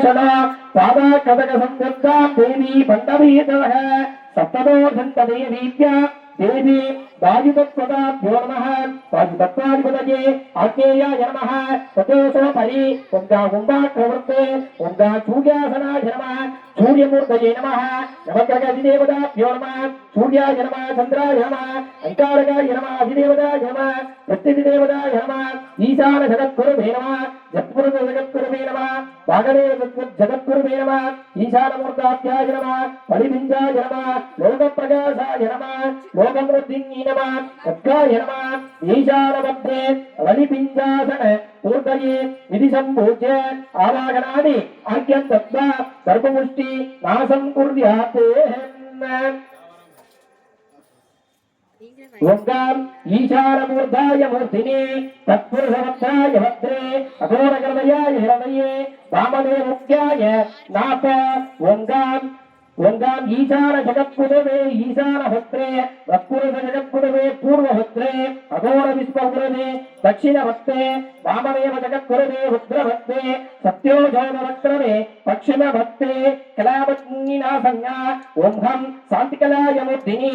भूषण पादा कदक संयुक्ता देवी पंडवीतः सप्तदोषंतदेवीभ्य देवी वायुतत्वदाभ्यो नमः वायुतत्वाधिपतये आज्ञेयाय नमः ततोऽसोपरि ओंगाकुम्भाक्रवृत्ते ओंगाचूर्यासनाय नमः सूर्यमूर्तये नमः नवग्रहाधिदेवताभ्यो नमः सूर्याय नमः चन्द्राय नमः अंगारकाय नमः अधिदेवताय नमः प्रत्यधिदेवताय नमः ईशान जगद्गुरुवे नमः जगद्गुरु जगद्गुरुवे नमः वागदेव जगद्गुरुवे नमः ईशानमूर्ताभ्याय नमः परिबिंजाय नमः लोकप्रकाशाय नमः लोकमूर्तिन्ये नमः खड्गाय नमः ईशानमध्ये बलिपिञ्जासन ऊर्धये विधि संपूज्य आवाहनानि आज्ञं दत्त्वा सर्वमुष्टि नाशं कुर्यात् ओंकार ईशानमूर्धाय मूर्तिने तत्पुरुषवत्साय भद्रे अघोरगर्भयाय हिरण्ये वामने मुख्याय नाथ ओंकार ओंकार ईशान जगत्कुलवे ईशान भद्रे वत्पुरुष जगत्कुलवे पूर्वभद्रे अघोर विश्वभद्रे दक्षिण भद्रे वामदेव जगत्कुलवे रुद्रभद्रे सत्योजनवक्त्रवे पश्चिम भद्रे कलावत्नीनासंज्ञा ओं हम शांतिकलाय मूर्तिनि